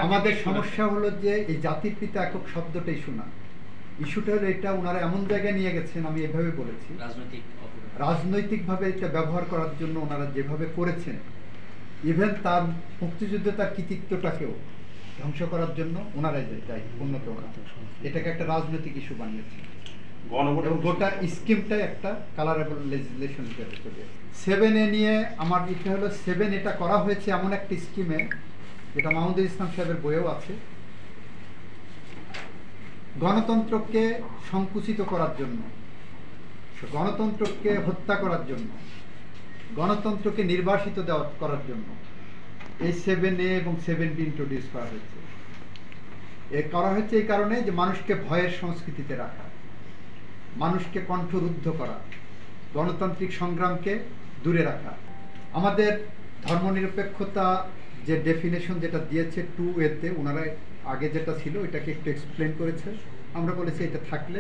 আমাদের সমস্যা হলো যে এই জাতির পিতা একক শব্দটাই শোনা, ইস্যুটা হলো এটা ওনারা এমন জায়গায় নিয়ে গেছেন, আমি এভাবে বলেছি রাজনৈতিকভাবে এটা ব্যবহার করার জন্য ওনারা যেভাবে করেছেন, ইভেন তার মুক্তিযুদ্ধে তার কৃতিত্বটাকেও ধ্বংস করার জন্য ওনারাই যায় উন্নত, এটাকে একটা রাজনৈতিক ইস্যু বানিয়েছে এবং গোটা স্কিমটাই একটা কালারেবল লেজিসলেশন হিসেবে চলে। 7A নিয়ে আমার ইচ্ছা হলো 7 এটা করা হয়েছে এমন একটা স্কিমে, যেটা মাহমুদুল ইসলাম সাহেবের বইয়েও আছে, গণতন্ত্রকে সংকুচিত করার জন্য, গণতন্ত্রকে হত্যা করার জন্য, গণতন্ত্রকে নির্বাসিত করার জন্য এই 7A এবং 7B ইন্ট্রোডিউস করা হয়েছে। করা হয়েছে এই কারণে যে মানুষকে ভয়ের সংস্কৃতিতে রাখা, মানুষকে কণ্ঠরুদ্ধ করা, গণতান্ত্রিক সংগ্রামকে দূরে রাখা। আমাদের ধর্মনিরপেক্ষতা যে ডেফিনেশন যেটা দিয়েছে 2A-তে, ওনারা আগে যেটা ছিল এটাকে একটু এক্সপ্লেন করেছে। আমরা বলেছি এটা থাকলে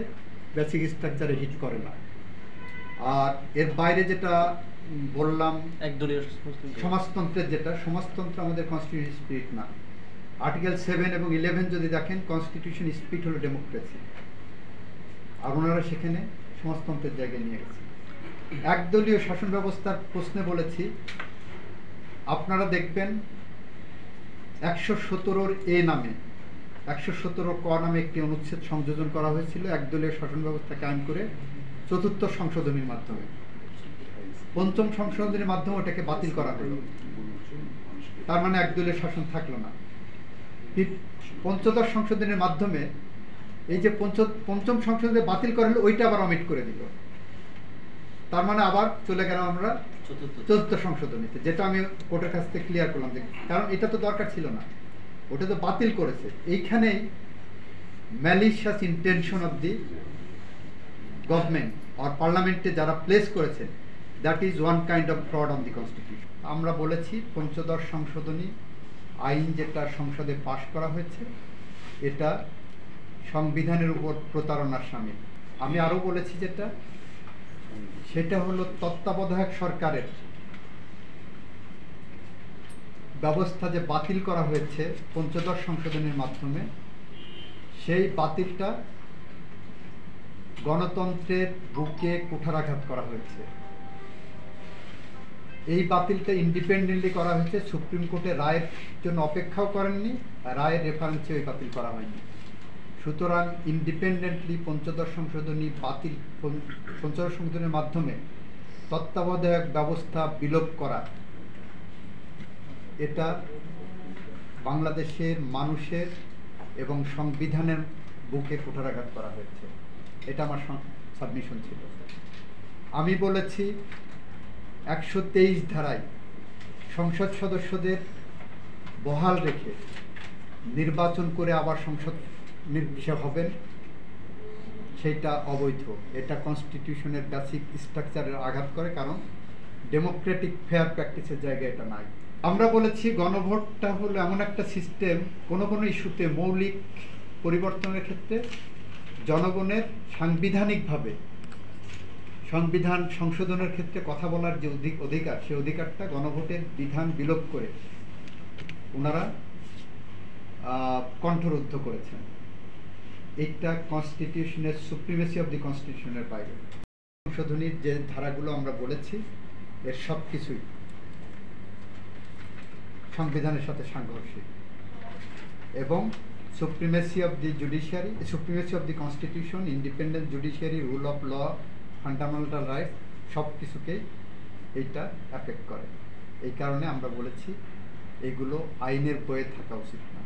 বেসিক স্ট্রাকচারে হিট করে না। আর এর বাইরে যেটা বললাম সমাজতন্ত্রের, যেটা সমাজতন্ত্র আমাদের কনস্টিটিউশন স্পিরিট না। আর্টিকেল 7 এবং 11 যদি দেখেন, কনস্টিটিউশন স্পিরিট হলো ডেমোক্রেসি, আর ওনারা সেখানে সমাজতন্ত্রের জায়গায় নিয়ে গেছে। একদলীয় শাসন ব্যবস্থার প্রশ্নে বলেছি, আপনারা দেখবেন 117A নামে, 117 ক নামে একটি অনুচ্ছেদ সংযোজন করা হয়েছিল একদলীয় শাসন ব্যবস্থা কায়েম করে 4th সংশোধনীর মাধ্যমে। 5ম সংশোধনীর মাধ্যমে ওটাকে বাতিল করা হলো, তার মানে একদলীয় শাসন থাকলো না। 5th সংশোধনীর মাধ্যমে এই যে 5ম সংশোধনী বাতিল করা হলো, ওইটা আবার অমিট করে দিল, তার মানে আবার চলে গেলাম আমরা 4th সংশোধনীতে, যেটা আমি কোর্টের কাছ থেকে ক্লিয়ার করলাম যে কারণ এটা তো দরকার ছিল না, ওটা তো বাতিল করেছে। এইখানেই malicious intention of the government আর পার্লামেন্টে যারা প্লেস করেছে, that is one kind of fraud on the constitution. আমরা বলেছি 5th সংশোধনী আইন যেটা সংসদে পাশ করা হয়েছে, এটা সংবিধানের উপর প্রতারণার শামিল। আমি আরও বলেছি যেটা, সেটা হলো তত্ত্বাবধায়ক সরকারের ব্যবস্থা যে বাতিল করা হয়েছে 5th সংশোধনীর মাধ্যমে, সেই বাতিলটা গণতন্ত্রের বুকে কুঠারাঘাত করা হয়েছে। এই বাতিলটা ইন্ডিপেন্ডেন্টলি করা হয়েছে, সুপ্রিম কোর্টের রায়ের জন্য অপেক্ষাও করেননি, রায়ের রেফারেন্সে ওই বাতিল করা হয়নি। সুতরাং ইন্ডিপেন্ডেন্টলি 5th সংশোধনী বাতিল, 5th সংশোধনীর মাধ্যমে তত্ত্বাবধায়ক ব্যবস্থা বিলোপ করা, এটা বাংলাদেশের মানুষের এবং সংবিধানের বুকে কুঠারাঘাত করা হয়েছে। এটা আমার সাবমিশন ছিল। আমি বলেছি 123 ধারায় সংসদ সদস্যদের বহাল রেখে নির্বাচন করে আবার সংসদ নির্বাচিত হবেন, সেইটা অবৈধ। এটা কনস্টিটিউশনের বেসিক স্ট্রাকচারের আঘাত করে, কারণ ডেমোক্রেটিক ফেয়ার প্র্যাকটিসের জায়গায় এটা নাই। আমরা বলেছি গণভোটটা হলো এমন একটা সিস্টেম, কোনো ইস্যুতে মৌলিক পরিবর্তনের ক্ষেত্রে জনগণের সাংবিধানিকভাবে সংবিধান সংশোধনের ক্ষেত্রে কথা বলার যে অধিকার, সেই অধিকারটা গণভোটের বিধান বিলোপ করে ওনারা কণ্ঠরুদ্ধ করেছেন। এইটা কনস্টিটিউশনের সুপ্রিমেসি অফ দি কনস্টিটিউশনের বাইরে। সংশোধনীর যে ধারাগুলো আমরা বলেছি, এর সব কিছুই সংবিধানের সাথে সাংঘর্ষিক, এবং supremacy of the judiciary, supremacy of the constitution, independent judiciary, rule of law, fundamental right, সব কিছুকেই এইটা অ্যাফেক্ট করে। এই কারণে আমরা বলেছি এগুলো আইনের বইয়ে থাকা উচিত না।